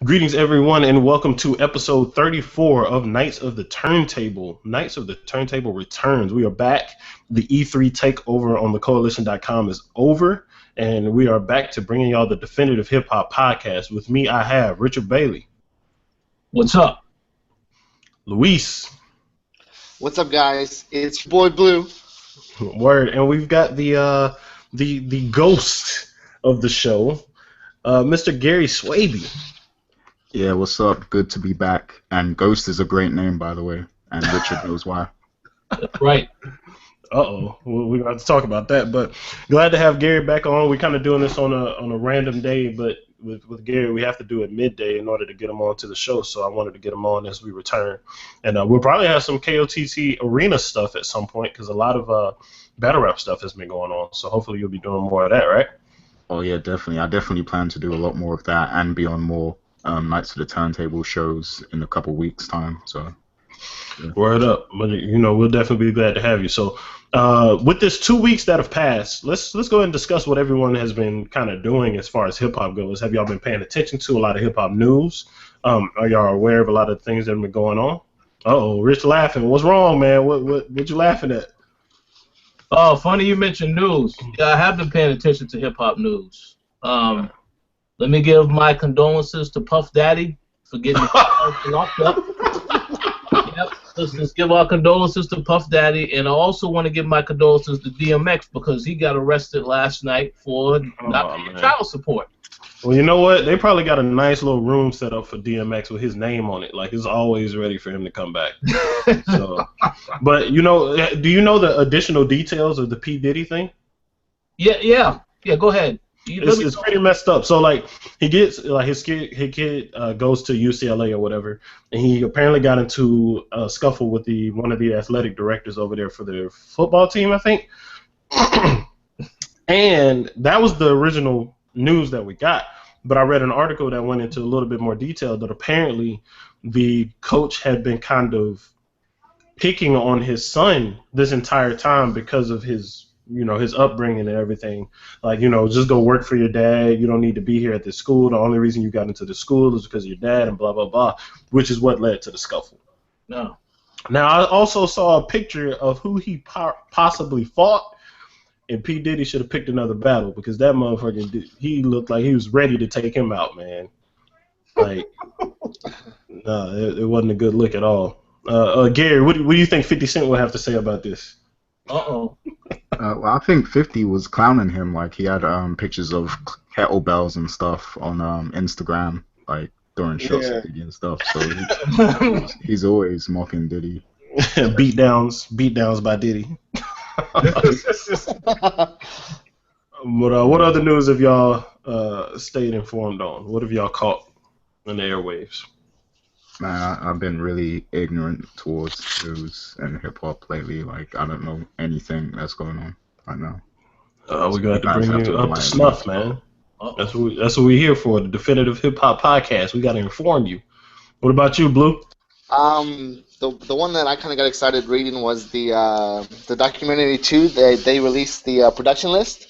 Greetings, everyone, and welcome to episode 34 of Knights of the Turntable. Knights of the Turntable returns. We are back. The E3 takeover on the Koalition.com is over, and we are back to bringing y'all the definitive hip hop podcast. With me, I have Richard Bailey. What's up? Luis. What's up, guys? It's your boy Blue. Word, and we've got the ghost of the show, Mr. Gary Swavey. Yeah, what's up? Good to be back. And Ghost is a great name, by the way. And Richard knows why. Right. Uh-oh. We're going to have to talk about that. But glad to have Gary back on. We're kind of doing this on a random day, but with Gary, we have to do it midday in order to get him on to the show. So I wanted to get him on as we return. And we'll probably have some KOTT arena stuff at some point because a lot of battle rap stuff has been going on. So hopefully you'll be doing more of that, right? Oh, yeah, definitely. I definitely plan to do a lot more of that and be on more Knights of the Turntable shows in a couple weeks' time. So, yeah. Word up. But, we'll definitely be glad to have you. So with this 2 weeks that have passed, let's go ahead and discuss what everyone has been kind of doing as far as hip-hop goes. Have y'all been paying attention to a lot of hip-hop news? Are y'all aware of a lot of things that have been going on? Uh-oh, Rich laughing. What's wrong, man? What you laughing at? Oh, funny you mentioned news. Yeah, I have been paying attention to hip-hop news. Let me give my condolences to Puff Daddy for getting locked up. Yep, let's give our condolences to Puff Daddy, and I also want to give my condolences to DMX because he got arrested last night for not paying child support. Well, you know what? They probably got a nice little room set up for DMX with his name on it. Like, it's always ready for him to come back. So, but, do you know the additional details of the P. Diddy thing? Yeah, go ahead. It's pretty messed up. So like he gets like his kid goes to UCLA or whatever, and he apparently got into a scuffle with one of the athletic directors over there for their football team, I think. And that was the original news that we got. But I read an article that went into a little bit more detail that apparently the coach had been kind of picking on his son this entire time because of his upbringing and everything. Like, just go work for your dad. You don't need to be here at this school. The only reason you got into the school is because of your dad and blah, blah, blah, which is what led to the scuffle. No. Now, I also saw a picture of who he possibly fought, and P. Diddy should have picked another battle because that motherfucker, he looked like he was ready to take him out, man. Like, no, it wasn't a good look at all. Gary, what do you think 50 Cent will have to say about this? Uh-oh. Well, I think 50 was clowning him. Like, he had pictures of kettlebells and stuff on Instagram, like, during shots of Diddy and stuff. So he's always mocking Diddy. Beatdowns by Diddy. But what other news have y'all stayed informed on? What have y'all caught in the airwaves? Man, I've been really ignorant towards news and hip-hop lately. Like, I don't know anything that's going on right now. We're going to have to bring you up to snuff, man. That's what we're here for, the definitive hip-hop podcast. We got to inform you. What about you, Blue? The one that I kind of got excited reading was the documentary 2. They released the production list.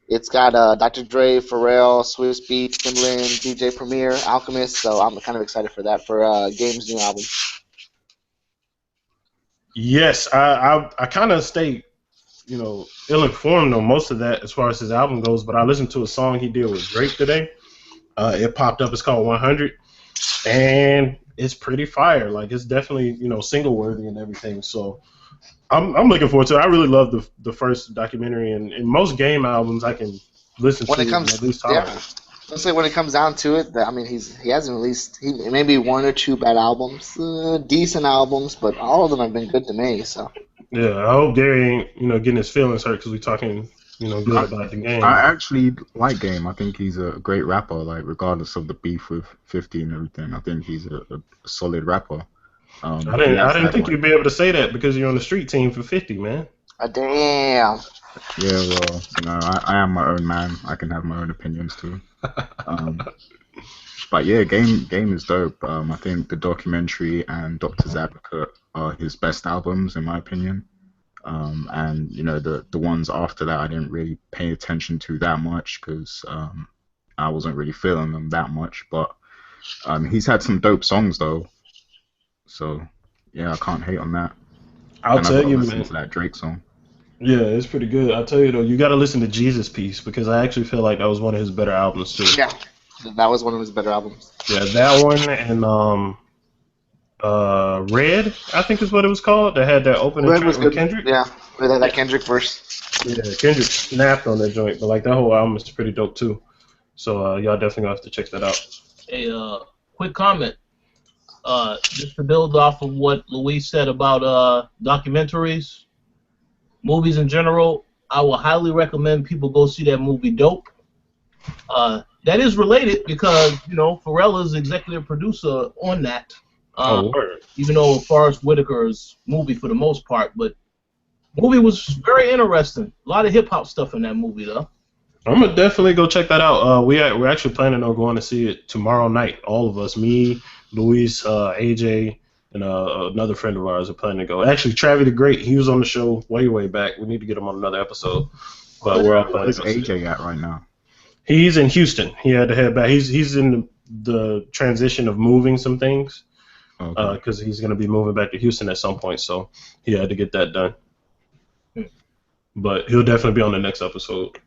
It's got Dr. Dre, Pharrell, Swiss Beats, Timbaland, DJ Premier, Alchemist. So I'm kind of excited for that for Game's new album. Yes, I kind of stay, ill-informed on most of that as far as his album goes. But I listened to a song he did with Drake today. It popped up. It's called 100, and it's pretty fire. Like, it's definitely single worthy and everything. So I'm looking forward to it. I really love the first documentary, and most Game albums I can listen when to it comes, at least time. Yeah. Let's say when it comes down to it, I mean, he hasn't released maybe 1 or 2 bad albums, decent albums, but all of them have been good to me. So yeah, I hope Gary ain't getting his feelings hurt because we're talking good about the Game. I actually like Game. I think he's a great rapper. Like, regardless of the beef with 50 and everything, I think he's a solid rapper. I didn't think you'd be able to say that because you're on the street team for 50, man. Damn. Yeah, well, I am my own man. I can have my own opinions too. But yeah, Game is dope. I think the documentary and Doctor's Advocate are his best albums in my opinion. And the ones after that I didn't really pay attention to that much because I wasn't really feeling them that much. But He's had some dope songs though, so yeah, I can't hate on that. I'll And I tell gotta you, listen man. to that Drake song. Yeah, it's pretty good. I'll tell you though, you got to listen to Jesus Piece because I actually feel like that was one of his better albums too. Yeah, that was one of his better albums. Yeah, that one and Red, I think is what it was called. That had that opening Red track was with good. Kendrick. Yeah, with that Kendrick verse. Yeah, Kendrick snapped on that joint, but like that whole album is pretty dope too. So y'all definitely gonna have to check that out. A quick comment. Just to build off of what Luis said about documentaries, movies in general, I will highly recommend people go see that movie Dope. That is related because, Pharrell is executive producer on that. Word. Even though Forrest Whitaker's movie for the most part, but movie was very interesting. A lot of hip hop stuff in that movie though. I'm gonna definitely go check that out. We're actually planning on going to see it tomorrow night. All of us, me, Luis, AJ, and another friend of ours are planning to go. Actually, Travis the Great, he was on the show way back. We need to get him on another episode. But we're all planning Where's to go see it. AJ at right now? He's in Houston. He had to head back. He's in the transition of moving some things because he's gonna be moving back to Houston at some point. So he had to get that done. But he'll definitely be on the next episode.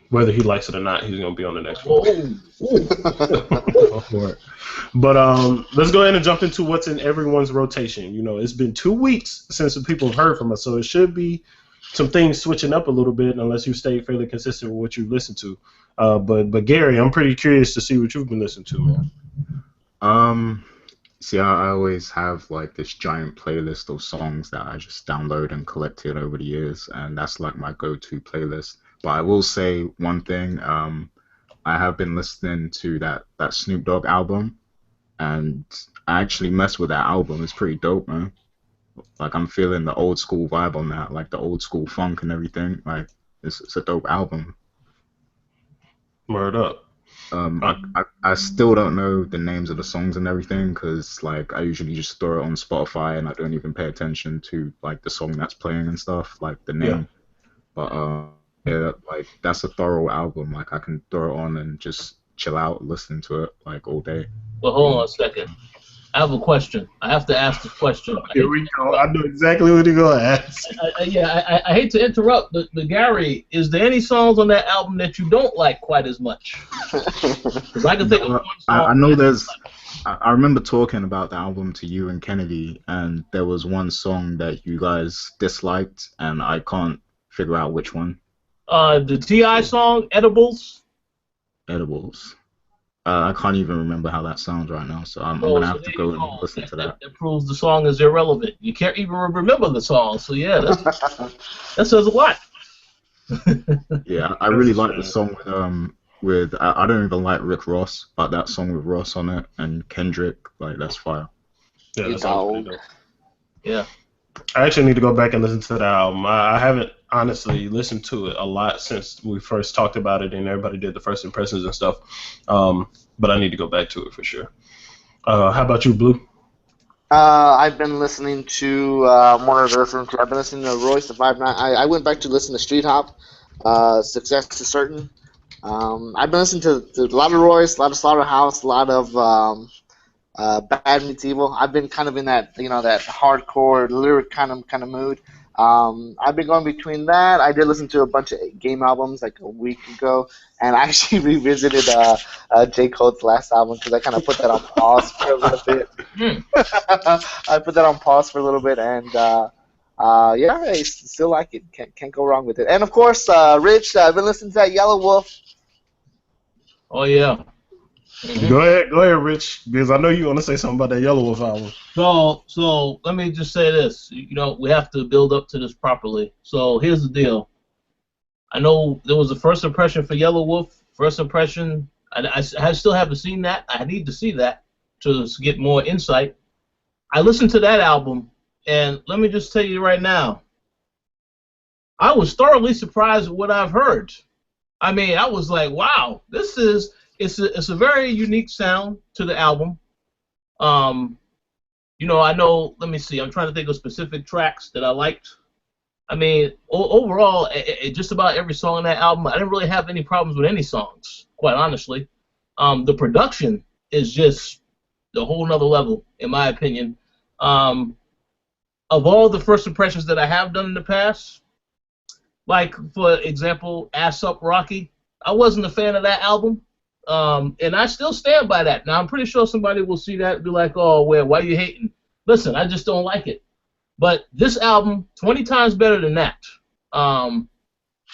Whether he likes it or not, he's gonna be on the next one. But let's go ahead and jump into what's in everyone's rotation. It's been 2 weeks since the people have heard from us, so it should be some things switching up a little bit, unless you stay fairly consistent with what you listen to. But Gary, I'm pretty curious to see what you've been listening to, man. See, I always have like this giant playlist of songs that I just download and collected over the years, and that's like my go-to playlist. But I will say one thing, I have been listening to that Snoop Dogg album, and I actually messed with that album. It's pretty dope, man. Like, I'm feeling the old school vibe on that, like the old school funk and everything. Like, it's a dope album. Word up. I still don't know the names of the songs and everything because, like, I usually just throw it on Spotify and I don't even pay attention to, like, the song that's playing and stuff, like the name. Yeah. But, yeah, like, that's a thorough album. Like, I can throw it on and just chill out listening to it, like, all day. Well, hold on a second. I have a question. I have to ask this question. Here we go. I know exactly what you're going to ask. I hate to interrupt, but Gary, is there any songs on that album that you don't like quite as much? Because I can think of one song. I know there's... I remember talking about the album to you and Kennedy, and there was one song that you guys disliked, and I can't figure out which one. The T.I. song, Edibles. Edibles. I can't even remember how that sounds right now, so I'm going to have to go and listen to that. That proves the song is irrelevant. You can't even remember the song, so yeah, that says a lot. Yeah, I really like the song with I don't even like Rick Ross, but that song with Ross on it and Kendrick, like, that's fire. Yeah, that sounds pretty dope. Yeah. I actually need to go back and listen to that album. I haven't honestly listened to it a lot since we first talked about it and everybody did the first impressions and stuff. But I need to go back to it for sure. How about you, Blue? I've been listening to I've been listening to Royce the 5'9". I went back to listen to Street Hop. Success is Certain. I've been listening to a lot of Royce, a lot of Slaughterhouse, a lot of Bad Meets Evil. I've been kind of in that that hardcore lyric kind of mood. I've been going between that. I did listen to a bunch of game albums like a week ago, and I actually revisited J. Cole's last album because I kind of put that on pause for a little bit. I put that on pause for a little bit, and yeah, I still like it. Can't go wrong with it. And of course, Rich, I've been listening to that Yellow Wolf. Oh yeah. Mm-hmm. Go ahead, Rich, because I know you want to say something about that Yellow Wolf album. So let me just say this. We have to build up to this properly. So here's the deal. I know there was a first impression for Yellow Wolf. First impression, I still haven't seen that. I need to see that to get more insight. I listened to that album, and let me just tell you right now, I was thoroughly surprised at what I've heard. I mean, I was like, wow, it's a very unique sound to the album. I know, let me see, I'm trying to think of specific tracks that I liked. I mean, overall, just about every song on that album, I didn't really have any problems with any songs, quite honestly. The production is just a whole nother level, in my opinion. Of all the first impressions that I have done in the past, like, for example, Ass Up Rocky, I wasn't a fan of that album, and I still stand by that. Now, I'm pretty sure somebody will see that and be like, oh, well, why are you hating? Listen, I just don't like it. But this album, 20 times better than that.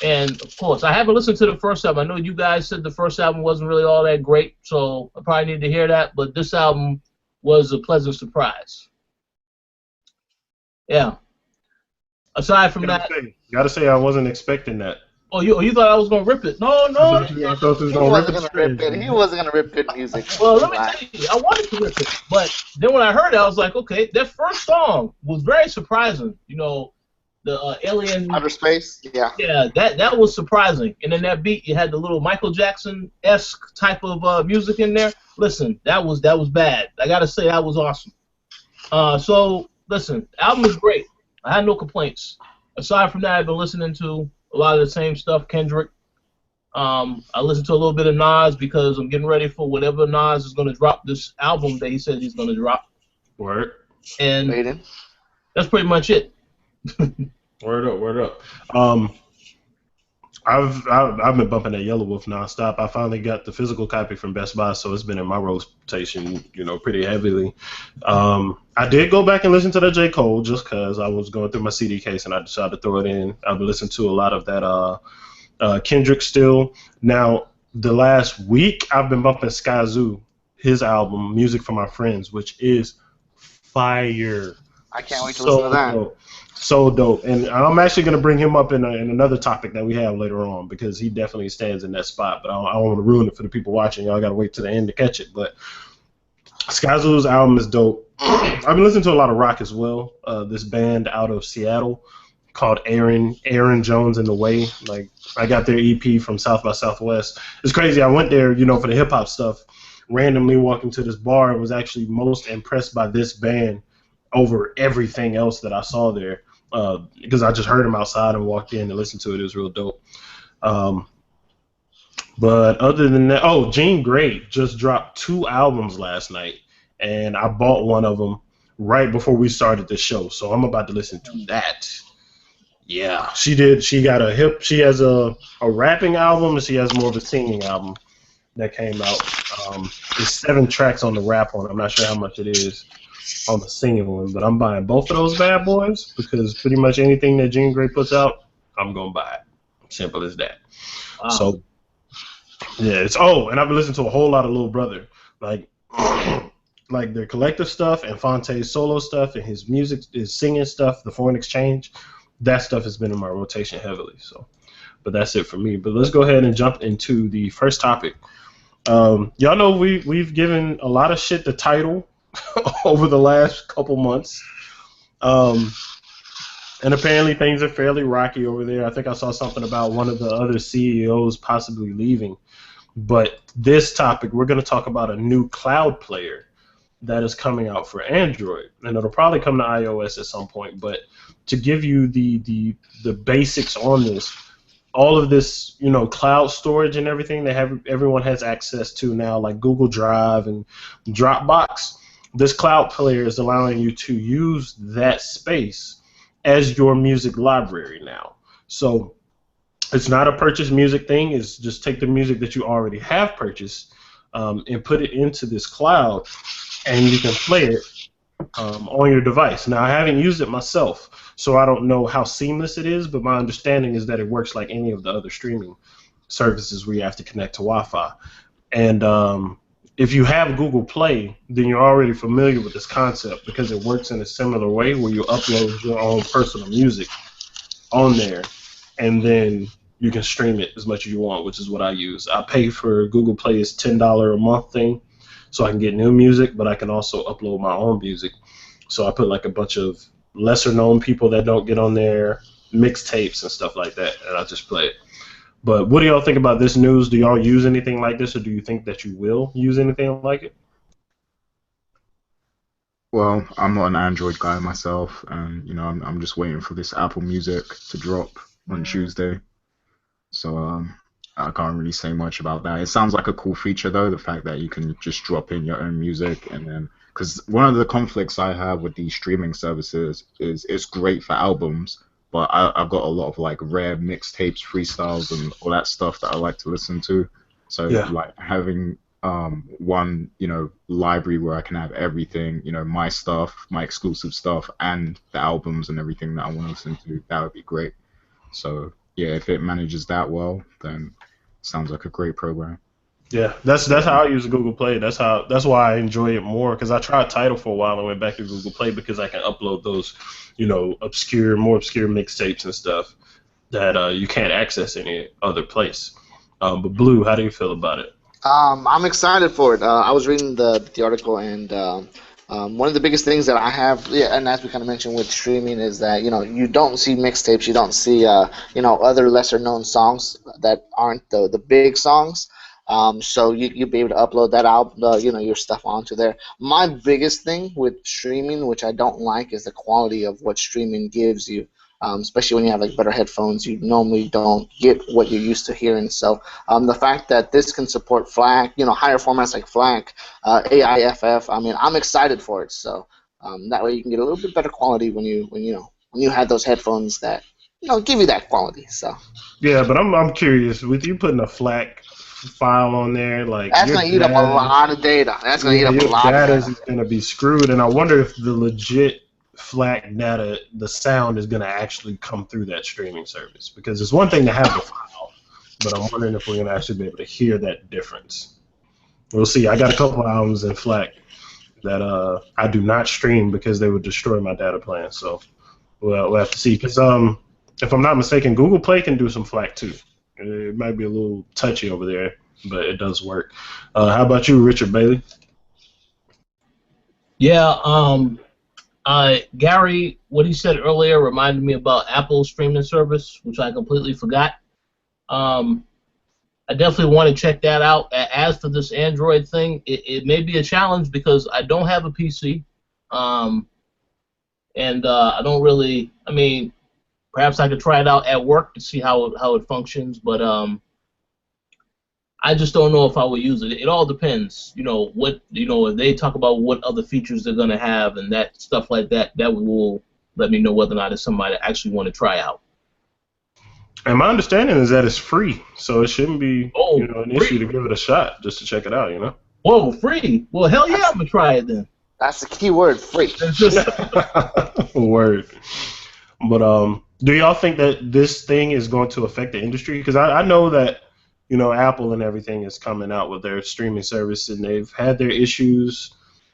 And, of course, I haven't listened to the first album. I know you guys said the first album wasn't really all that great, so I probably need to hear that. But this album was a pleasant surprise. Yeah. Aside from that... Gotta say, I wasn't expecting that. Oh, you thought I was going to rip it. No. I thought you was going to rip it. He wasn't going to rip good music. Well, let me tell you, I wanted to rip it. But then when I heard it, I was like, okay, that first song was very surprising. You know, the Alien... Outer Space? Yeah. Yeah, that was surprising. And then that beat, you had the little Michael Jackson-esque type of music in there. Listen, that was bad. I got to say, that was awesome. So, listen, the album is great. I had no complaints. Aside from that, I've been listening to a lot of the same stuff, Kendrick. I listened to a little bit of Nas because I'm getting ready for whatever Nas is going to drop this album that he said he's going to drop. Word. And that's pretty much it. Word up. I've been bumping that Yellow Wolf nonstop. I finally got the physical copy from Best Buy, so it's been in my rotation, pretty heavily. I did go back and listen to that J. Cole just because I was going through my CD case and I decided to throw it in. I've been listening to a lot of that Kendrick still. Now, the last week, I've been bumping Skyzoo, his album, Music for My Friends, which is fire. I can't wait to listen to that. Dope. So dope. And I'm actually going to bring him up in another topic that we have later on because he definitely stands in that spot. But I don't want to ruin it for the people watching. Y'all got to wait to the end to catch it. But Skyzoo's album is dope. I've been listening to a lot of rock as well. This band out of Seattle called Aaron Jones and the Way. Like, I got their EP from South by Southwest. It's crazy. I went there, for the hip-hop stuff, randomly walking to this bar and was actually most impressed by this band over everything else that I saw there. Because I just heard him outside and walked in and listened to it. It was real dope. But other than that, Jean Grey just dropped 2 albums last night, and I bought one of them right before we started the show. So I'm about to listen to that. Yeah, she did. She has a rapping album, and she has more of a singing album that came out. There's 7 tracks on the rap one. I'm not sure how much it is on the singing one, but I'm buying both of those bad boys because pretty much anything that Jean Grey puts out, I'm gonna buy it. Simple as that. Wow. So yeah, and I've been listening to a whole lot of Lil Brother, like their collective stuff and Fonte's solo stuff and his music, his singing stuff, the Foreign Exchange. That stuff has been in my rotation heavily. So, but that's it for me. But let's go ahead and jump into the first topic. Y'all know we've given a lot of shit the title over the last couple months. And apparently things are fairly rocky over there. I think I saw something about one of the other CEOs possibly leaving. But this topic, we're going to talk about a new cloud player that is coming out for Android. And it'll probably come to iOS at some point. But to give you the basics on this, all of this, cloud storage and everything that everyone has access to now, like Google Drive and Dropbox, this cloud player is allowing you to use that space as your music library now. So it's not a purchase music thing. It's just take the music that you already have purchased and put it into this cloud, and you can play it on your device. Now, I haven't used it myself, so I don't know how seamless it is, but my understanding is that it works like any of the other streaming services where you have to connect to Wi-Fi. And if you have Google Play, then you're already familiar with this concept because it works in a similar way where you upload your own personal music on there, and then you can stream it as much as you want, which is what I use. I pay for Google Play's $10 a month thing, so I can get new music, but I can also upload my own music. So I put like a bunch of lesser-known people that don't get on there, mixtapes and stuff like that, and I just play it. But what do y'all think about this news? Do y'all use anything like this, or do you think that you will use anything like it? Well, I'm not an Android guy myself, and I'm just waiting for this Apple Music to drop on Tuesday. So I can't really say much about that. It sounds like a cool feature though, the fact that you can just drop in your own music and then. Because one of the conflicts I have with these streaming services is it's great for albums, but I've got a lot of like rare mixtapes, freestyles, and all that stuff that I like to listen to. So Yeah. like having one library where I can have everything, my stuff, my exclusive stuff, and the albums and everything that I want to listen to, that would be great. So yeah, if it manages that well, then sounds like a great program. Yeah, that's how I use Google Play. That's why I enjoy it more, because I tried Tidal for a while and went back to Google Play because I can upload those, more obscure mixtapes and stuff that you can't access any other place. But Blue, how do you feel about it? I'm excited for it. I was reading the article, and one of the biggest things that I have, yeah, and as we kind of mentioned with streaming, is that you don't see mixtapes, you don't see other lesser known songs that aren't the big songs. So you'll be able to upload that album, your stuff onto there. My biggest thing with streaming, which I don't like, is the quality of what streaming gives you. Especially when you have like better headphones, you normally don't get what you're used to hearing. So the fact that this can support FLAC, higher formats like FLAC, AIFF, I mean, I'm excited for it. So that way you can get a little bit better quality when you have those headphones that give you that quality. So yeah, but I'm curious, with you putting a FLAC file on there, like that's gonna eat up a lot of data. That's gonna eat up a lot of data. Your data is gonna be screwed, and I wonder if the legit FLAC data, the sound is going to actually come through that streaming service, because it's one thing to have the file, but I'm wondering if we're going to actually be able to hear that difference. We'll see. I got a couple albums in FLAC that I do not stream because they would destroy my data plan, so we'll have to see. Because if I'm not mistaken, Google Play can do some FLAC too. It might be a little touchy over there, but it does work. How about you, Richard Bailey? Yeah, Gary, what he said earlier reminded me about Apple's streaming service, which I completely forgot. I definitely want to check that out. As for this Android thing, it may be a challenge because I don't have a PC, and I don't really. I mean, perhaps I could try it out at work to see how it functions, but I just don't know if I would use it. It all depends, if they talk about what other features they're gonna have and that stuff like that. That will let me know whether or not it's somebody I actually want to try out. And my understanding is that it's free, so it shouldn't be an issue to give it a shot just to check it out. Whoa, free? Well, hell yeah, I'm gonna try it then. That's the key word, free. Word. But do y'all think that this thing is going to affect the industry? Because I know that. Apple and everything is coming out with their streaming service, and they've had their issues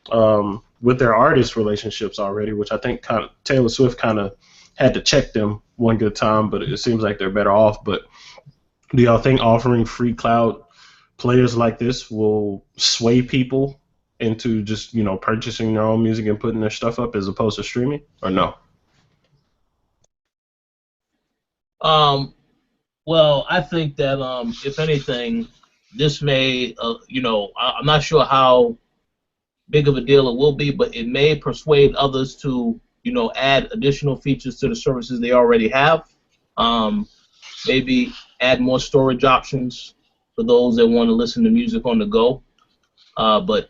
with their artist relationships already, which I think kind of Taylor Swift kind of had to check them one good time, but it seems like they're better off. But do y'all think offering free cloud players like this will sway people into just purchasing their own music and putting their stuff up as opposed to streaming, or no? Well, I think that if anything, this may, I'm not sure how big of a deal it will be, but it may persuade others to, add additional features to the services they already have. Maybe add more storage options for those that want to listen to music on the go. But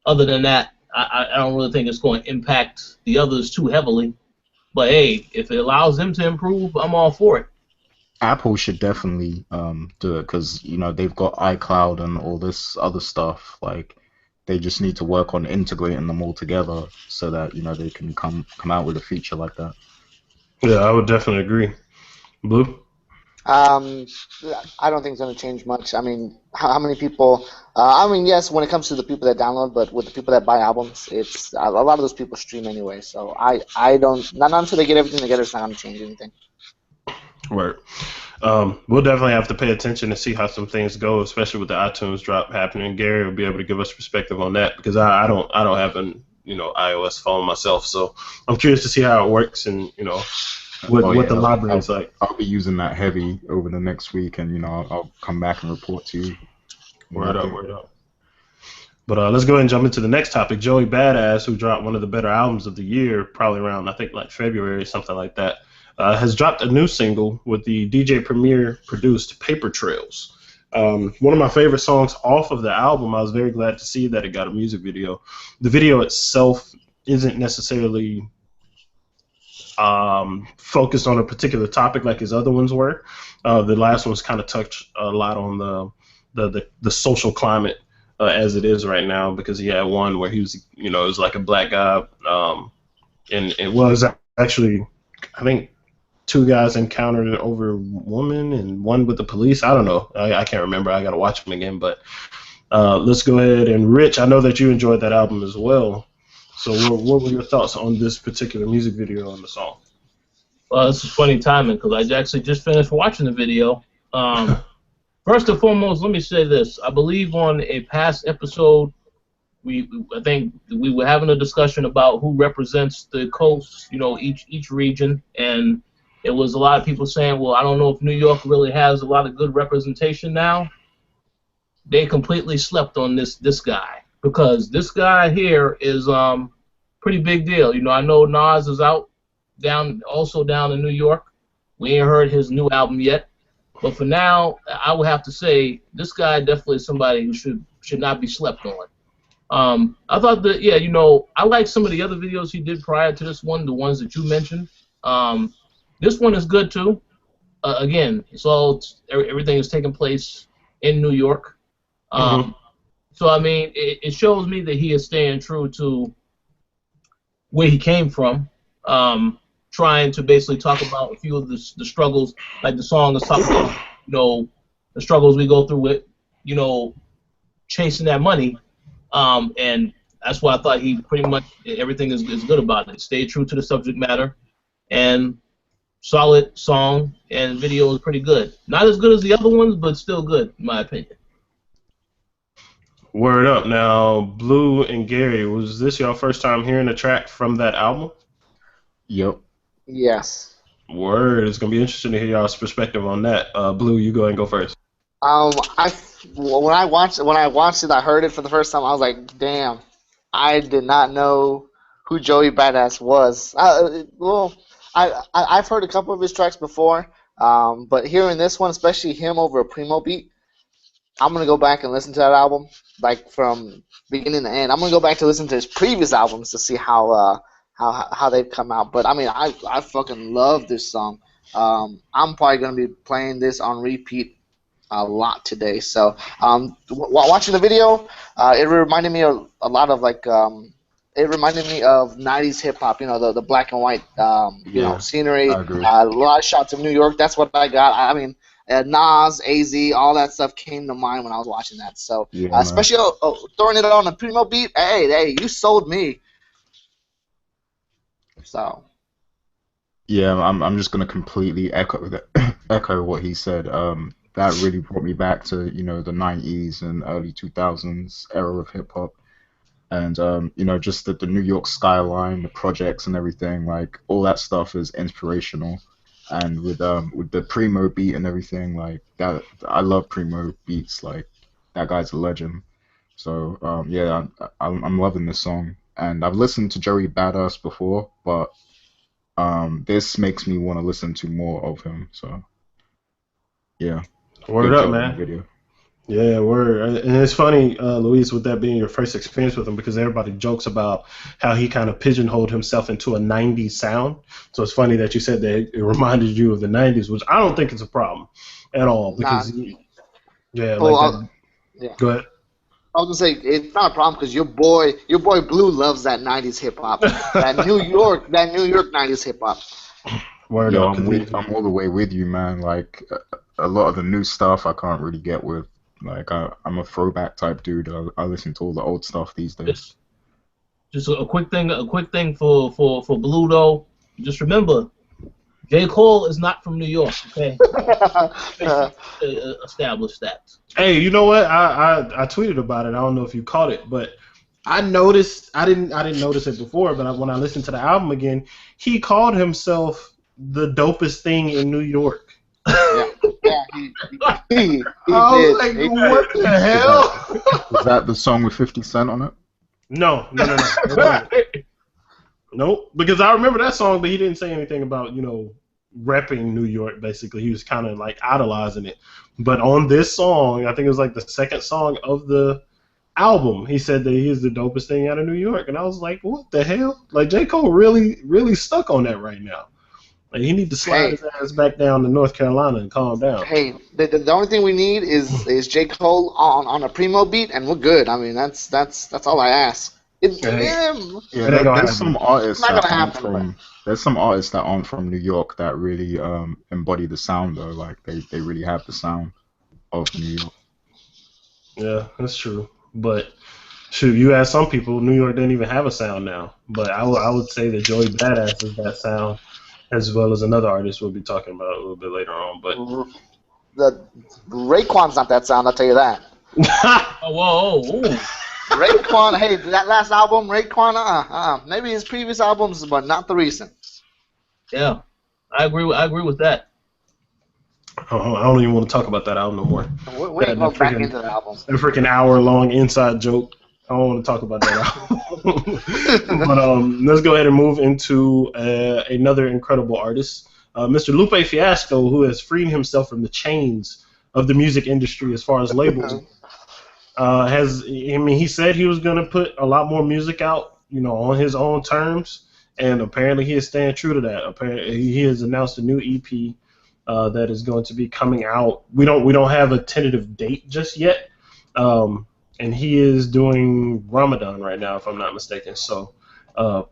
other than that, I don't really think it's going to impact the others too heavily. But hey, if it allows them to improve, I'm all for it. Apple should definitely do it because they've got iCloud and all this other stuff. Like they just need to work on integrating them all together so that they can come out with a feature like that. Yeah, I would definitely agree. Blue? I don't think it's going to change much. I mean, how many people? Yes, when it comes to the people that download, but with the people that buy albums, it's a lot of those people stream anyway. So I don't. Not until they get everything together, it's not going to change anything. Right. We'll definitely have to pay attention to see how some things go, especially with the iTunes drop happening. Gary will be able to give us perspective on that because I don't have an iOS phone myself, so I'm curious to see how it works and what the library is like. I'll be using that heavy over the next week, and I'll come back and report to you. Word up. But let's go ahead and jump into the next topic. Joey Badass, who dropped one of the better albums of the year, probably around I think like February, something like that. Has dropped a new single with the DJ Premier produced Paper Trails. One of my favorite songs off of the album. I was very glad to see that it got a music video. The video itself isn't necessarily focused on a particular topic like his other ones were. The last one's kind of touched a lot on the social climate as it is right now, because he had one where he was, it was like a black guy, and it was actually, I think, two guys encountered over a woman and one with the police. I don't know. I can't remember. I got to watch them again. But let's go ahead. And Rich, I know that you enjoyed that album as well. So what were your thoughts on this particular music video and the song? Well, this is funny timing because I actually just finished watching the video. First and foremost, let me say this. I believe on a past episode, I think we were having a discussion about who represents the coast, each region, and it was a lot of people saying, well, I don't know if New York really has a lot of good representation now. They completely slept on this guy, because this guy here is pretty big deal. I know Nas is down in New York. We ain't heard his new album yet. But for now, I would have to say this guy definitely is somebody who should not be slept on. I thought that, I like some of the other videos he did prior to this one, the ones that you mentioned. This one is good too. Again, everything is taking place in New York. So I mean, it shows me that he is staying true to where he came from. Trying to basically talk about a few of the struggles, like the song is talking about, the struggles we go through with, chasing that money. And that's why I thought he pretty much everything is good about it. Stay true to the subject matter, and solid song and video is pretty good. Not as good as the other ones, but still good in my opinion. Word up. Now, Blue and Gary, was this your first time hearing a track from that album? Yep. Yes. Word. It's gonna be interesting to hear y'all's perspective on that. Blue, you go ahead and go first. When I watched it, I heard it for the first time. I was like, damn, I did not know who Joey Badass was. I've heard a couple of his tracks before, but hearing this one, especially him over a Primo beat, I'm gonna go back and listen to that album, like from beginning to end. I'm gonna go back to listen to his previous albums to see how they've come out. But I mean, I fucking love this song. I'm probably gonna be playing this on repeat a lot today. So while watching the video, it reminded me of a lot of it reminded me of 90s hip hop. The black and white scenery. A lot of shots of New York. That's what I got. I mean, Nas, AZ, all that stuff came to mind when I was watching that. So especially throwing it on a Primo beat. Hey, you sold me. So. Yeah, I'm just gonna completely echo what he said. That really brought me back to the 90s and early 2000s era of hip hop, and just the New York skyline, the projects and everything, like all that stuff is inspirational. And with the Primo beat and everything, like that, I love Primo beats. Like that guy's a legend. So I'm loving this song. And I've listened to Joey Badass before, but this makes me want to listen to more of him. So yeah. Word up, man. Video. Yeah, word. And it's funny, Luis, with that being your first experience with him, because everybody jokes about how he kind of pigeonholed himself into a 90s sound. So it's funny that you said that it reminded you of the 90s, which I don't think it's a problem at all. Because, yeah. Go ahead. I was gonna say it's not a problem because your boy Blue loves that 90s hip hop, that New York 90s hip hop. Word Yo, up. I'm all the way with you, man. Like a lot of the new stuff I can't really get with. Like I'm a throwback type dude. I listen to all the old stuff these days. Just a quick thing for Blue though. Just remember, J. Cole is not from New York. Okay. Establish that. Hey, you know what? I tweeted about it. I don't know if you caught it, but I noticed. I didn't notice it before, but when I listened to the album again, he called himself the dopest thing in New York. He I was like, what the hell? Was that the song with 50 Cent on it? No. Nope. Because I remember that song, but he didn't say anything about repping New York. Basically, he was kind of like idolizing it. But on this song, I think it was like the second song of the album, he said that he is the dopest thing out of New York, and I was like, what the hell? Like J. Cole really stuck on that right now. Like he need to slide his ass back down to North Carolina and calm down. Hey, the only thing we need is J. Cole on a primo beat, and we're good. I mean, that's all I ask. There's some artists that aren't from. There's some artists that aren't from New York that really embody the sound though. Like they really have the sound of New York. Yeah, that's true. But shoot, you ask some people, New York doesn't even have a sound now. But I would say that Joey Badass is that sound, as well as another artist we'll be talking about a little bit later on. But the Raekwon's not that sound, I'll tell you that. Whoa. Raekwon, hey, that last album, Raekwon, maybe his previous albums, but not the recent. Yeah, I agree with that. I don't even want to talk about that album no more. We ain't going back into the album. A freaking hour-long inside joke. I don't want to talk about that album. But let's go ahead and move into another incredible artist, Mr. Lupe Fiasco, who has freed himself from the chains of the music industry as far as labels. He said he was going to put a lot more music out, on his own terms, and apparently he is staying true to that. Apparently, he has announced a new EP that is going to be coming out. We don't have a tentative date just yet, and he is doing Ramadan right now, if I'm not mistaken. So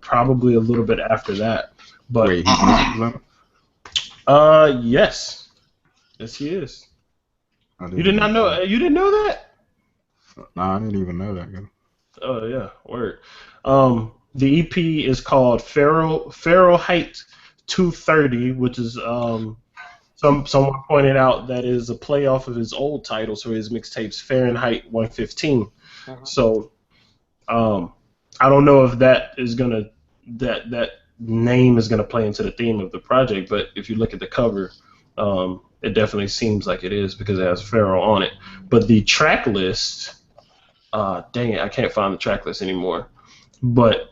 probably a little bit after that. But wait, he's Muslim? Yes, he is. You did not know? You didn't know that? Nah, I didn't even know that. Guy. Oh yeah, word. The EP is called Fahrenheit 230, which is someone pointed out that is a play off of his old titles for his mixtapes, Fahrenheit 115. So I don't know if that name is gonna play into the theme of the project, but if you look at the cover, it definitely seems like it is because it has Pharaoh on it. But the track list, dang it, I can't find the track list anymore. But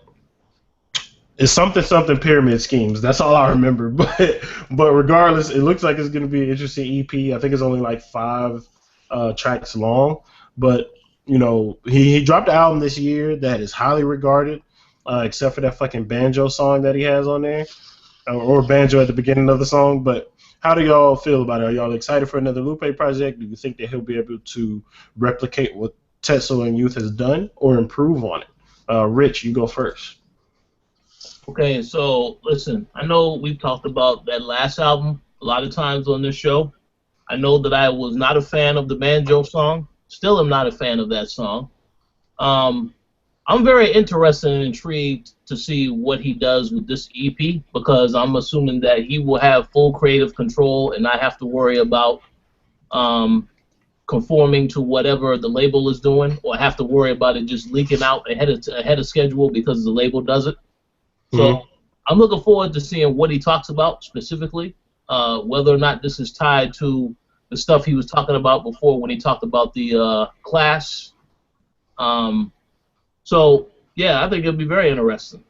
it's something pyramid schemes. That's all I remember. But regardless, it looks like it's going to be an interesting EP. I think it's only like 5 tracks long. But he dropped an album this year that is highly regarded, except for that fucking banjo song that he has on there, or banjo at the beginning of the song. But how do y'all feel about it? Are y'all excited for another Lupe project? Do you think that he'll be able to replicate what Tetsuo and Youth has done or improve on it? Rich, you go first. Okay, so listen, I know we've talked about that last album a lot of times on this show. I know that I was not a fan of the banjo song. Still am not a fan of that song. I'm very interested and intrigued to see what he does with this EP because I'm assuming that he will have full creative control and not have to worry about conforming to whatever the label is doing or have to worry about it just leaking out ahead of schedule because the label does it. So I'm looking forward to seeing what he talks about specifically, whether or not this is tied to the stuff he was talking about before when he talked about the class. So, yeah, I think it'll be very interesting.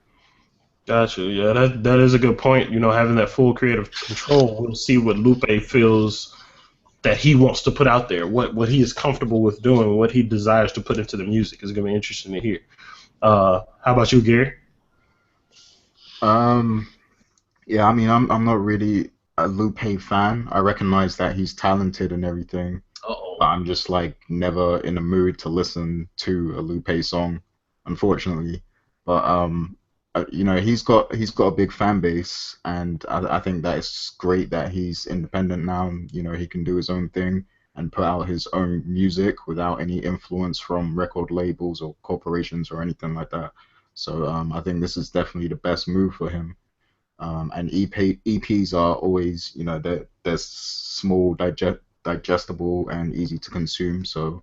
Gotcha. Yeah, that is a good point. Having that full creative control, we'll see what Lupe feels that he wants to put out there, what he is comfortable with doing, what he desires to put into the music is going to be interesting to hear. How about you, Gary? Yeah, I mean, I'm not really a Lupe fan. I recognize that he's talented and everything, but I'm just like never in the mood to listen to a Lupe song, unfortunately. But he's got a big fan base, and I think that it's great that he's independent now. And, he can do his own thing and put out his own music without any influence from record labels or corporations or anything like that. So I think this is definitely the best move for him. And EPs are always, they're small, digestible, and easy to consume. So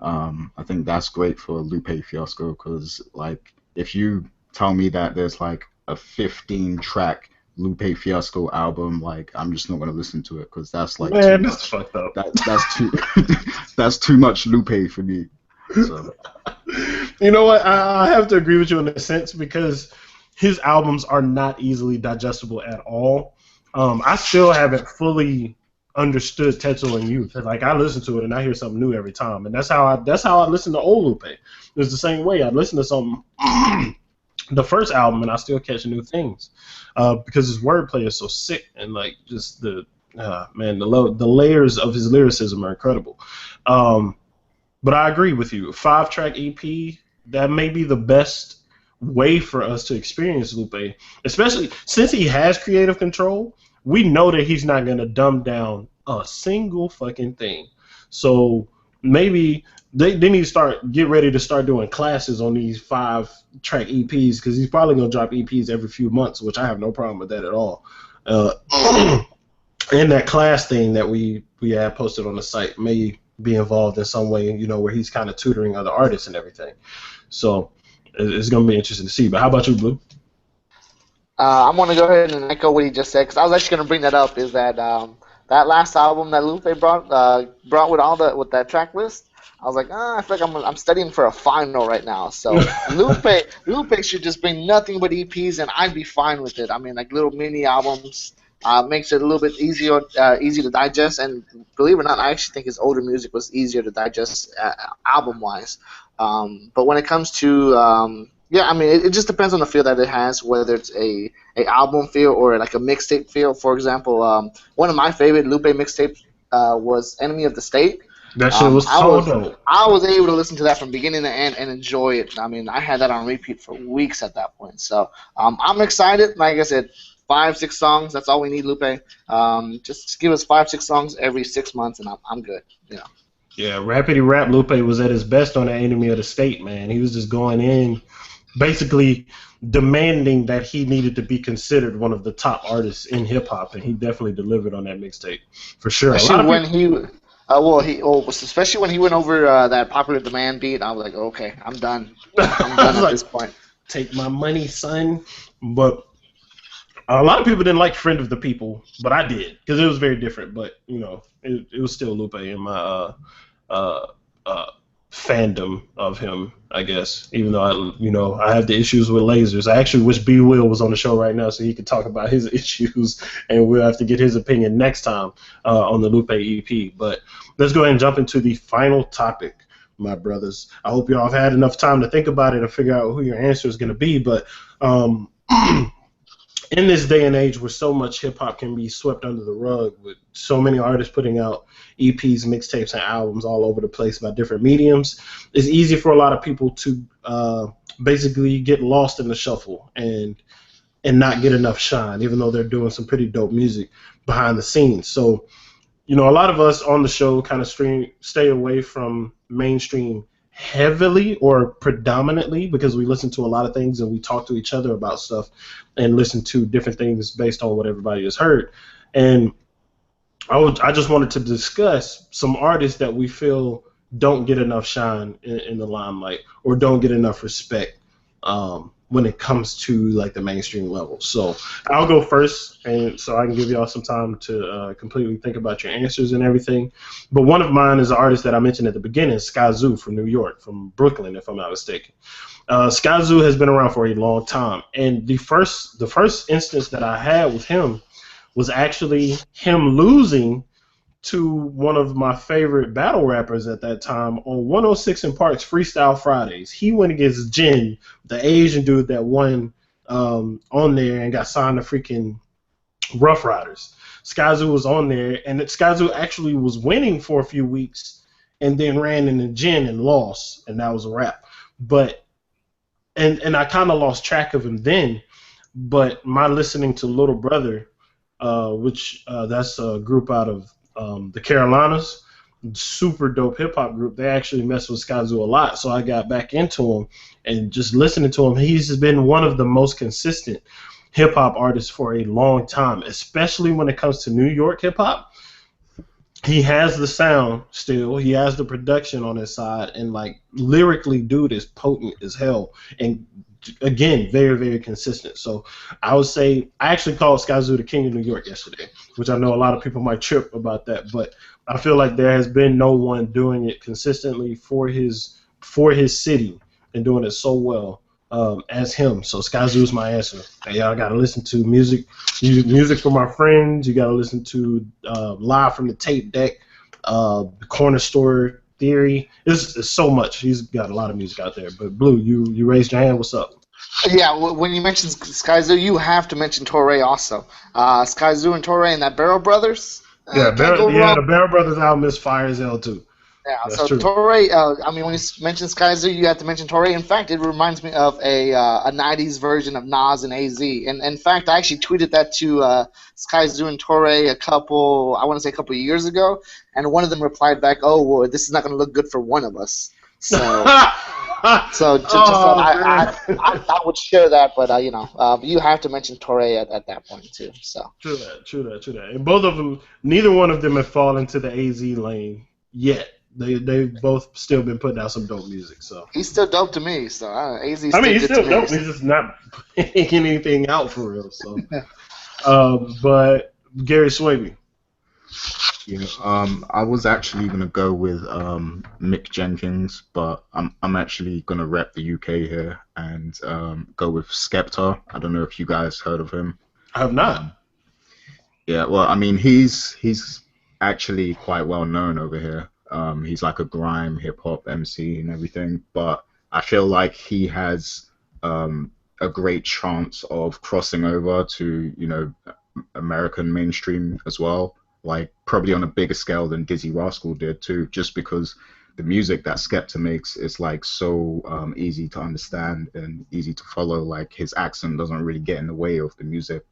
I think that's great for Lupe Fiasco because, like, if you tell me that there's like a 15-track Lupe Fiasco album, like, I'm just not gonna listen to it because that's like that's fucked up. That's too that's too much Lupe for me. So. You know what? I have to agree with you in a sense because his albums are not easily digestible at all. I still haven't fully understood Tetsuo and Youth. Like I listen to it and I hear something new every time, and that's how I listen to old Lupe. It's the same way I listen to something the first album and I still catch new things because his wordplay is so sick and like just the the layers of his lyricism are incredible. But I agree with you. 5-track EP, that may be the best way for us to experience Lupe, especially since he has creative control. We know that he's not going to dumb down a single fucking thing. So maybe they need to get ready to start doing classes on these 5-track EPs because he's probably going to drop EPs every few months, which I have no problem with that at all. And that class thing that we had posted on the site may be involved in some way, where he's kind of tutoring other artists and everything. So it's going to be interesting to see. But how about you, Blue? I'm going to go ahead and echo what he just said, because I was actually going to bring that up, is that that last album that Lupe brought with that track list, I was like, I feel like I'm studying for a final right now. So Lupe should just bring nothing but EPs, and I'd be fine with it. I mean, like little mini albums. Makes it a little bit easy to digest, and believe it or not, I actually think his older music was easier to digest album-wise. But when it comes to, I mean, it just depends on the feel that it has, whether it's a album feel or like a mixtape feel. For example, one of my favorite Lupe mixtapes was Enemy of the State. That shit was so dope. I was able to listen to that from beginning to end and enjoy it. I mean, I had that on repeat for weeks at that point. So I'm excited. Like I said, 5-6 songs. That's all we need, Lupe. Just give us 5-6 songs every 6 months, and I'm good. Yeah, Rappity Rap Lupe was at his best on the Enemy of the State, man. He was just going in, basically demanding that he needed to be considered one of the top artists in hip hop, and he definitely delivered on that mixtape for sure. Especially when especially when he went over that Popular Demand beat, I was like, okay, I'm done. I'm done at this point. Take my money, son. But a lot of people didn't like Friend of the People, but I did because it was very different. But it was still Lupe in my fandom of him, I guess. Even though I have the issues with lasers. I actually wish B Will was on the show right now so he could talk about his issues, and we'll have to get his opinion next time on the Lupe EP. But let's go ahead and jump into the final topic, my brothers. I hope y'all have had enough time to think about it and figure out who your answer is going to be. But in this day and age where so much hip-hop can be swept under the rug with so many artists putting out EPs, mixtapes, and albums all over the place by different mediums, it's easy for a lot of people to basically get lost in the shuffle and not get enough shine, even though they're doing some pretty dope music behind the scenes. So, a lot of us on the show kind of stay away from mainstream heavily or predominantly because we listen to a lot of things and we talk to each other about stuff and listen to different things based on what everybody has heard. And I just wanted to discuss some artists that we feel don't get enough shine in the limelight or don't get enough respect when it comes to like the mainstream level. So I'll go first, and so I can give y'all some time to completely think about your answers and everything. But one of mine is an artist that I mentioned at the beginning, Skyzoo from New York, from Brooklyn, if I'm not mistaken. Skyzoo has been around for a long time, and the first instance that I had with him was actually him losing to one of my favorite battle rappers at that time on 106 in Park's Freestyle Fridays. He went against Jin, the Asian dude that won on there and got signed to freaking Rough Riders. Skyzoo was on there, and Skyzoo actually was winning for a few weeks and then ran into Jin and lost, and that was a wrap. But and I kind of lost track of him then, but my listening to Little Brother, which that's a group out of the Carolinas, super dope hip hop group. They actually mess with Skyzoo a lot, so I got back into him and just listening to him. He's been one of the most consistent hip hop artists for a long time, especially when it comes to New York hip hop. He has the sound still. He has the production on his side, and like lyrically, dude is potent as hell. And again, very, very consistent. So I would say I actually called Skyzoo the King of New York yesterday, which I know a lot of people might trip about that, but I feel like there has been no one doing it consistently for his city and doing it so well as him. So Skyzoo's my answer. And y'all gotta listen to music from our friends. You gotta listen to Live from the Tape Deck, the Corner Store Theory. It's so much. He's got a lot of music out there. But Blue, you raised your hand. What's up? Yeah, when you mention Skyzoo, you have to mention Torre also. Skyzoo and Torre and that Barrel Brothers. The Barrel Brothers album is fire as hell too. Yeah, That's so true. Torre, I mean, when you mention Skyzoo, you have to mention Torre. In fact, it reminds me of a 90s version of Nas and AZ. And in fact, I actually tweeted that to Skyzoo and Torre a couple of years ago, and one of them replied back, "Oh, well, this is not going to look good for one of us." So, I would share that, but you have to mention Torre at that point too. So True that. And both of them, neither one of them have fallen into the AZ lane yet. They've both still been putting out some dope music. So he's still dope to me. So AZ. I mean, he's still dope. He's just not putting anything out for real. So, but Gary Swavey. Yeah, I was actually gonna go with Mick Jenkins, but I'm actually gonna rep the UK here and go with Skepta. I don't know if you guys heard of him. I have not. Yeah, well, I mean, he's actually quite well known over here. He's like a grime hip hop MC and everything, but I feel like he has a great chance of crossing over to American mainstream as well. Like probably on a bigger scale than Dizzy Rascal did too, just because the music that Skepta makes is like so easy to understand and easy to follow. Like his accent doesn't really get in the way of the music,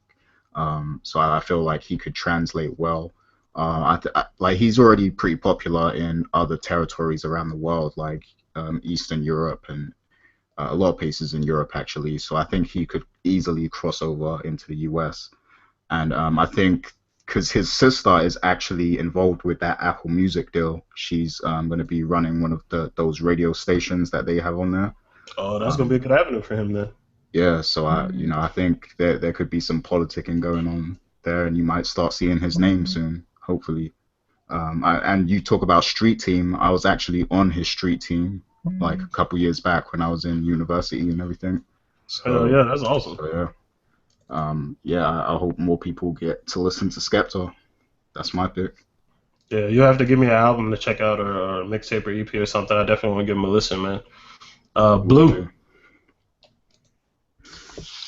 so I feel like he could translate well. Like he's already pretty popular in other territories around the world, like Eastern Europe and a lot of places in Europe actually. So I think he could easily cross over into the US, and I think. Because his sister is actually involved with that Apple Music deal. She's going to be running one of those radio stations that they have on there. Oh, that's going to be a good avenue for him then. Yeah, so I think there could be some politicking going on there, and you might start seeing his name soon, hopefully. And you talk about street team. I was actually on his street team like a couple years back when I was in university and everything. So yeah, that's awesome. So, yeah. I hope more people get to listen to Skepta. That's my pick. Yeah, you have to give me an album to check out or a mixtape or EP or something. I definitely want to give him a listen, man. Blue.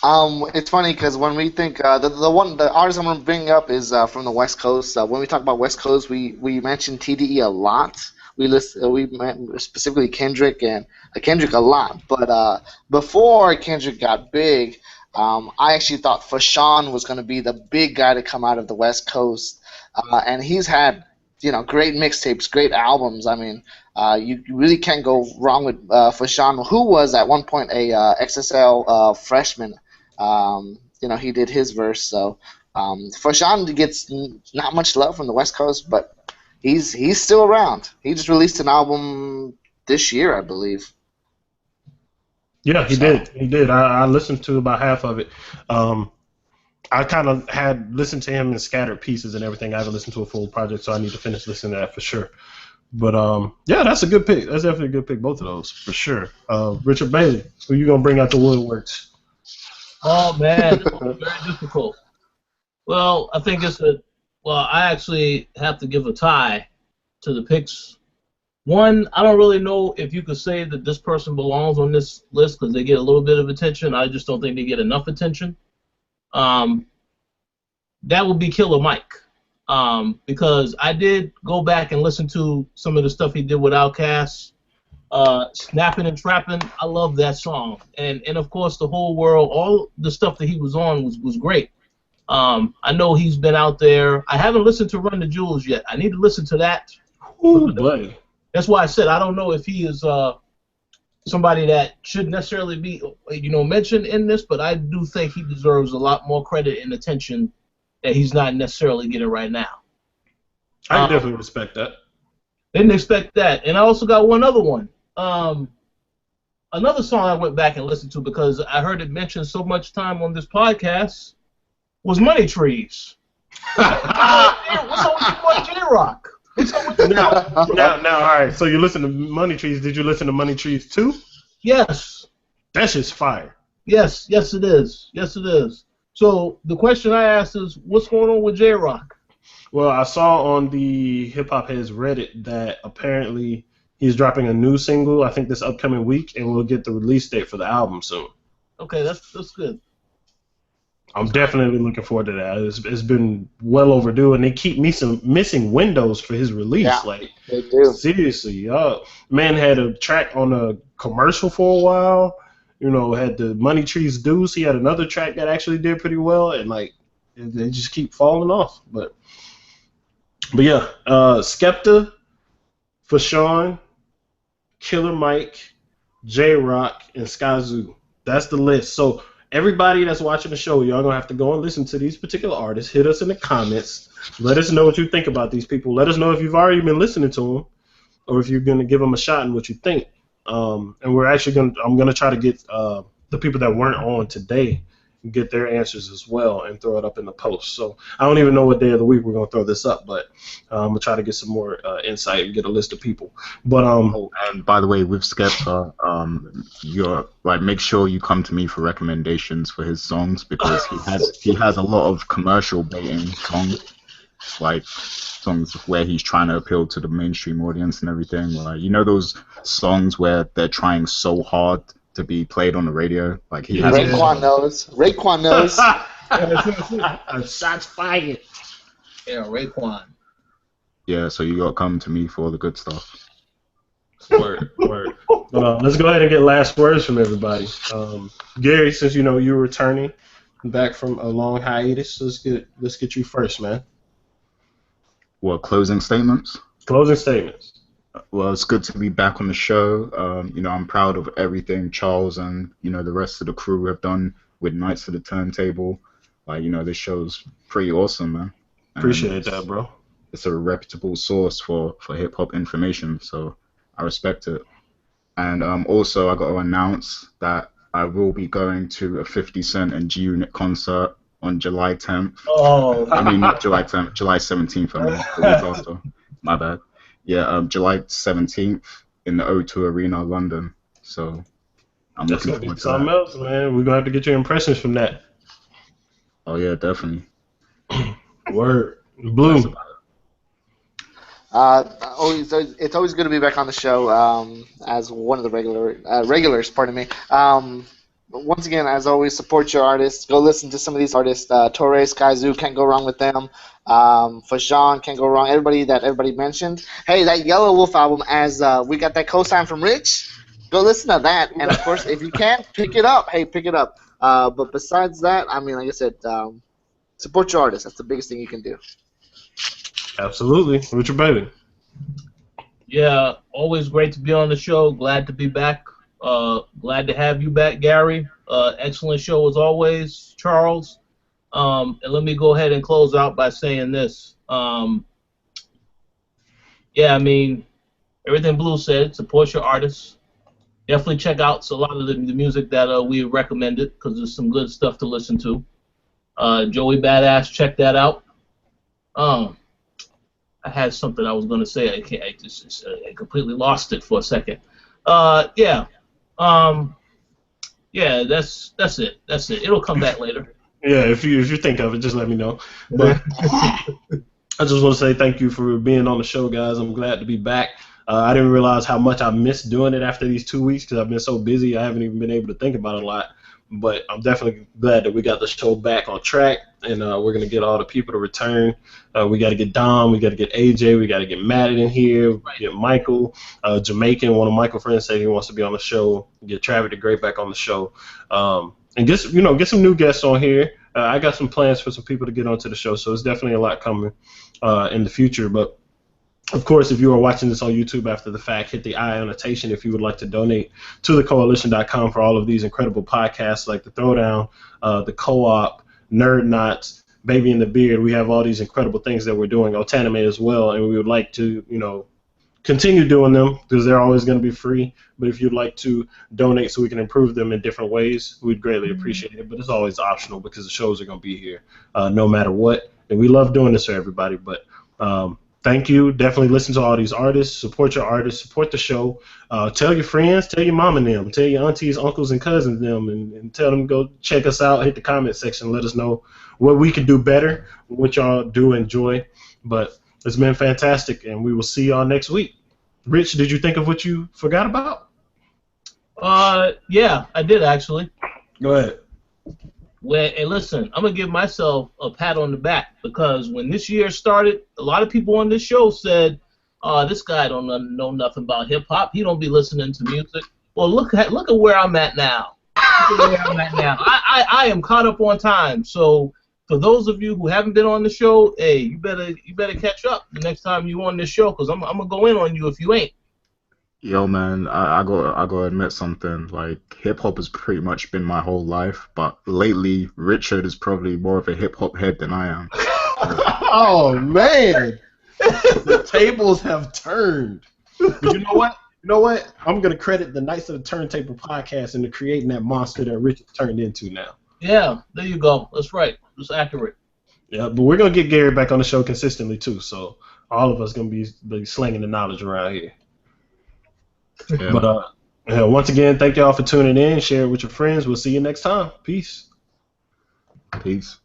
It's funny because when we think the artist I'm gonna bring up is from the West Coast. When we talk about West Coast, we mention TDE a lot. We specifically Kendrick and Kendrick a lot. But before Kendrick got big, I actually thought Fashawn was gonna be the big guy to come out of the West Coast, and he's had great mixtapes, great albums. I mean, you really can't go wrong with Fashawn, who was at one point a XSL freshman. He did his verse. So Fashawn gets not much love from the West Coast, but he's still around. He just released an album this year, I believe. Yeah, he did. I listened to about half of it. I kind of had listened to him in scattered pieces and everything. I haven't listened to a full project, so I need to finish listening to that for sure. But yeah, that's a good pick. That's definitely a good pick, both of those, for sure. Richard Bailey, who you gonna bring out the woodworks? Oh man, very difficult. Well, I think I actually have to give a tie to the picks. One, I don't really know if you could say that this person belongs on this list because they get a little bit of attention. I just don't think they get enough attention. That would be Killer Mike. Because I did go back and listen to some of the stuff he did with Outkast. Snapping and Trapping, I love that song. And of course the whole world, all the stuff that he was on was great. I know he's been out there. I haven't listened to Run the Jewels yet. I need to listen to that. Ooh, boy. That's why I said I don't know if he is somebody that should necessarily be mentioned in this, but I do think he deserves a lot more credit and attention that he's not necessarily getting right now. I definitely respect that. Didn't expect that. And I also got one other one. Another song I went back and listened to because I heard it mentioned so much time on this podcast was Money Trees. What's up with your boy J-Rock? Now, all right. So you listen to Money Trees. Did you listen to Money Trees 2? Yes. That's just fire. Yes, yes it is. Yes it is. So the question I asked is, what's going on with J-Rock? Well, I saw on the Hip Hop Heads Reddit that apparently he's dropping a new single, I think this upcoming week, and we'll get the release date for the album soon. Okay, that's good. I'm definitely looking forward to that. It's been well overdue, and they keep missing windows for his release. Yeah, like, they do. seriously, man had a track on a commercial for a while. You know, had the Money Trees Deuce. He had another track that actually did pretty well, and like they just keep falling off. But yeah, Skepta, Fashawn, Killer Mike, J-Rock, and Skyzoo. That's the list. So everybody that's watching the show, y'all gonna have to go and listen to these particular artists. Hit us in the comments. Let us know what you think about these people. Let us know if you've already been listening to them, or if you're gonna give them a shot and what you think. And we're actually I'm gonna try to get the people that weren't on today, get their answers as well, and throw it up in the post. So I don't even know what day of the week we're gonna throw this up, but I'm gonna try to get some more insight and get a list of people. But and by the way, with Skepta, you're like, make sure you come to me for recommendations for his songs, because he has a lot of commercial baiting songs, like songs where he's trying to appeal to the mainstream audience and everything. Like, you know those songs where they're trying so hard to be played on the radio? Like, he has Raekwon knows. Raekwon knows. shots fired. Yeah, Raekwon. Yeah, so you gotta come to me for all the good stuff. Word. But let's go ahead and get last words from everybody. Gary, since you know you're returning back from a long hiatus, let's get you first, man. What, closing statements? Closing statements. Well, it's good to be back on the show. You know, I'm proud of everything Charles and, you know, the rest of the crew have done with Nights of the Turntable. Like, you know, this show's pretty awesome, man. Appreciate that, bro. It's a reputable source for hip-hop information, so I respect it. And also, I got to announce that I will be going to a 50 Cent and G-Unit concert on July 10th. Oh, I mean, not July 10th, July 17th, I mean, the week after. My bad. Yeah, July 17th in the O2 Arena, London. So I'm looking forward to something that. else, man. We're going to have to get your impressions from that. Oh, yeah, definitely. Word. Blue. It's always good to be back on the show as one of the regulars. Pardon me. Once again, as always, support your artists. Go listen to some of these artists. Torres, Skyzoo, can't go wrong with them. Fashawn, can't go wrong. Everybody mentioned. Hey, that Yellow Wolf album, as we got that cosign from Rich. Go listen to that. And, of course, if you can, pick it up. Hey, pick it up. But besides that, I mean, like I said, support your artists. That's the biggest thing you can do. Absolutely. Richard Bailey. yeah, always great to be on the show. Glad to be back. Glad to have you back, Gary. Excellent show as always, Charles. And let me go ahead and close out by saying this. Yeah, I mean, everything Blue said, support your artists. Definitely check out a lot of the music that we recommended, because there's some good stuff to listen to. Joey Badass, check that out. I had something I was going to say. I completely lost it for a second. Yeah. Yeah, that's it. That's it. It'll come back later. Yeah, if you think of it, just let me know. But I just want to say thank you for being on the show, guys. I'm glad to be back. I didn't realize how much I missed doing it after these 2 weeks because I've been so busy. I haven't even been able to think about it a lot. But I'm definitely glad that we got the show back on track, and we're going to get all the people to return. We got to get Dom, we got to get AJ, we got to get Matt in here, get Michael, Jamaican. One of Michael's friends said he wants to be on the show. Get Travis the Great back on the show, and get some new guests on here. I got some plans for some people to get onto the show, so it's definitely a lot coming in the future. But of course, if you are watching this on YouTube after the fact, hit the I annotation if you would like to donate to the Koalition.com for all of these incredible podcasts like The Throwdown, The Co-op, Nerd Knots, Baby in the Beard. We have all these incredible things that we're doing, Otanime as well, and we would like to, continue doing them because they're always going to be free. But if you'd like to donate so we can improve them in different ways, we'd greatly appreciate it. But it's always optional because the shows are going to be here no matter what. And we love doing this for everybody, but thank you. Definitely listen to all these artists. Support your artists. Support the show. Tell your friends. Tell your mom and them. Tell your aunties, uncles, and cousins them, and tell them to go check us out. Hit the comment section. Let us know what we can do better, what y'all do enjoy. But it's been fantastic, and we will see y'all next week. Rich, did you think of what you forgot about? Yeah, I did actually. Go ahead. Well, and listen, I'm gonna give myself a pat on the back because when this year started, a lot of people on this show said, this guy don't know nothing about hip hop. He don't be listening to music." Well, look at where I'm at now. Look at where I'm at now. I am caught up on time. So for those of you who haven't been on the show, hey, you better catch up the next time you on this show because I'm gonna go in on you if you ain't. Yo, man, I gotta admit something. Like, hip hop has pretty much been my whole life, but lately, Richard is probably more of a hip hop head than I am. Oh man, the tables have turned. But you know what? You know what? I'm gonna credit the Knights of the Turntable podcast into creating that monster that Richard turned into now. Yeah, there you go. That's right. That's accurate. Yeah, but we're gonna get Gary back on the show consistently too. So all of us gonna be slinging the knowledge around here. Yeah. But once again, thank y'all for tuning in. Share it with your friends. We'll see you next time. Peace. Peace.